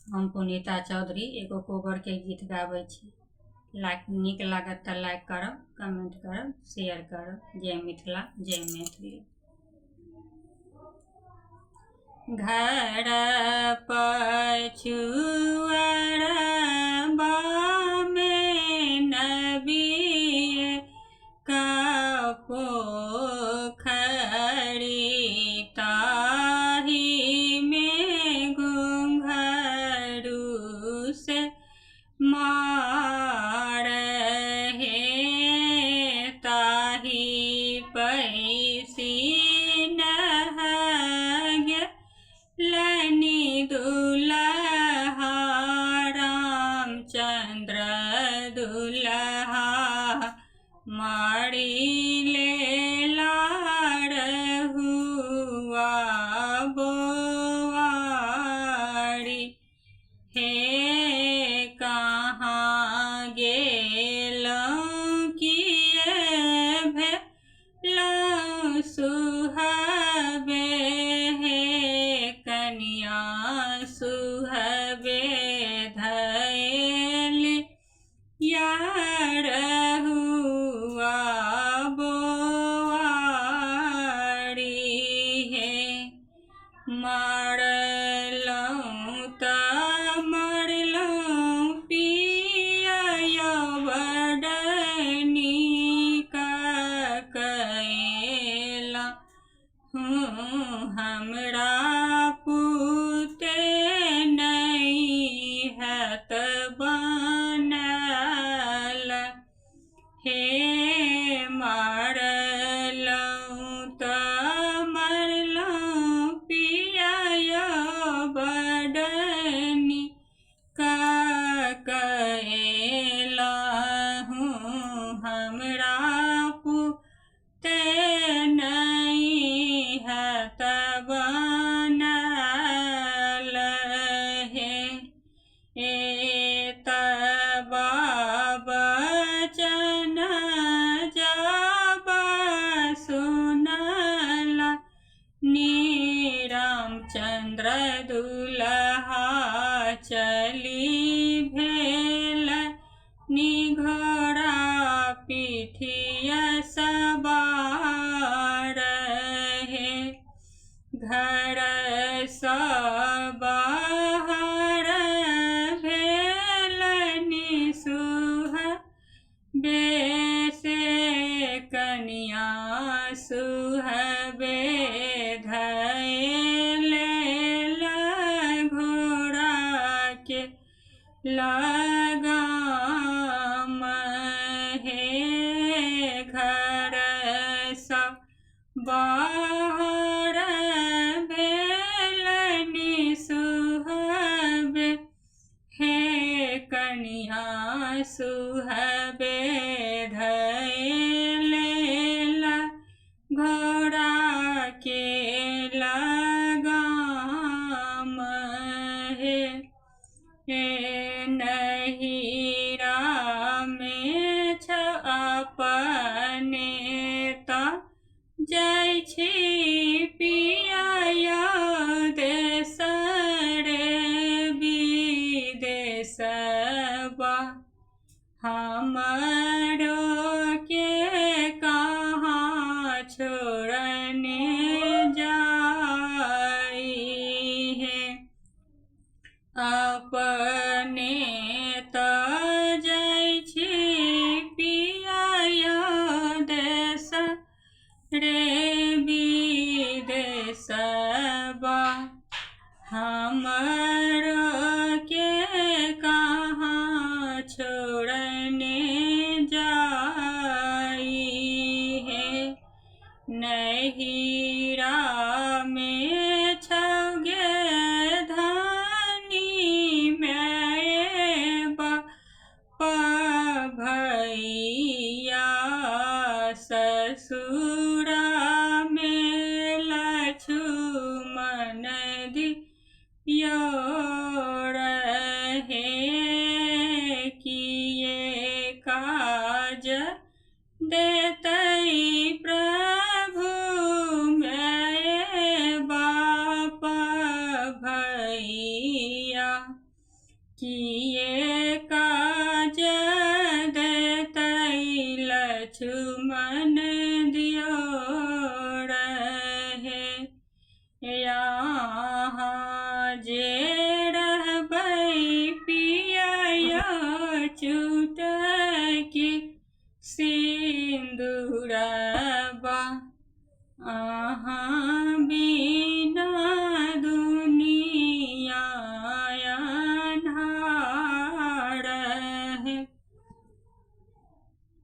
हम पुनीता चौधरी एगो कोबर के गीत गाबै छी। नीक लागत तऽ लाइक करब, कमेंट करब, शेयर करब। जय मिथिला, जय मैथिली। घर पछुआरबामे नबिये का पोखरी ताही में घुंघरू से मारहे ताही पैसी नहगे लनी दुल्हा रामचंद्र दुल्हा मारी ले लाड़हुआ बोआरी। हे कहाँ गेलौं किए भेलौं सुहबे, हे कनिया सुहबे धैली यारहुआ बोआरी। हे मारलौं तऽ मरलौं पिया बड़ नीक कएला, हमरा पुते नहीं हैत बनल। हे मारलौं तऽ मरलौं पिया बड़ नीक कएला, हमरा पुते नहीं हैत बनल। हे एतबा बचन जब सुनला नी रामचंद्र दुल्हा चली भेल नी घोड़ा पिठिया सवार। हे घर सँ बाहर भेल सुहबे से कनिया सुहबे धैल घोड़ा के लगाम। हे घर सँ बाहर भेल सुहबे, हे कनिया सुहबे धैल घोड़ा के लगाम। हे नहिरा में छ अपने तऽ जाइ छी पिया देश रे विदेशबा, हमरो के कहाँ छोड़ने जाई। है अपने तऽ जाइ छी पिया देश रे विदेशबा, हमरो के कहाँ छोड़ने जाई। है नहिरा में छगे धानी में भैया, ससुरा में लक्ष्मण दियो रहे, किए काज देतै प्रभु मैं बाप भैया। किए काज देतै लक्ष्मण दियो रहे। यहाँ जे रहबै पिया छूट की सिंदूरा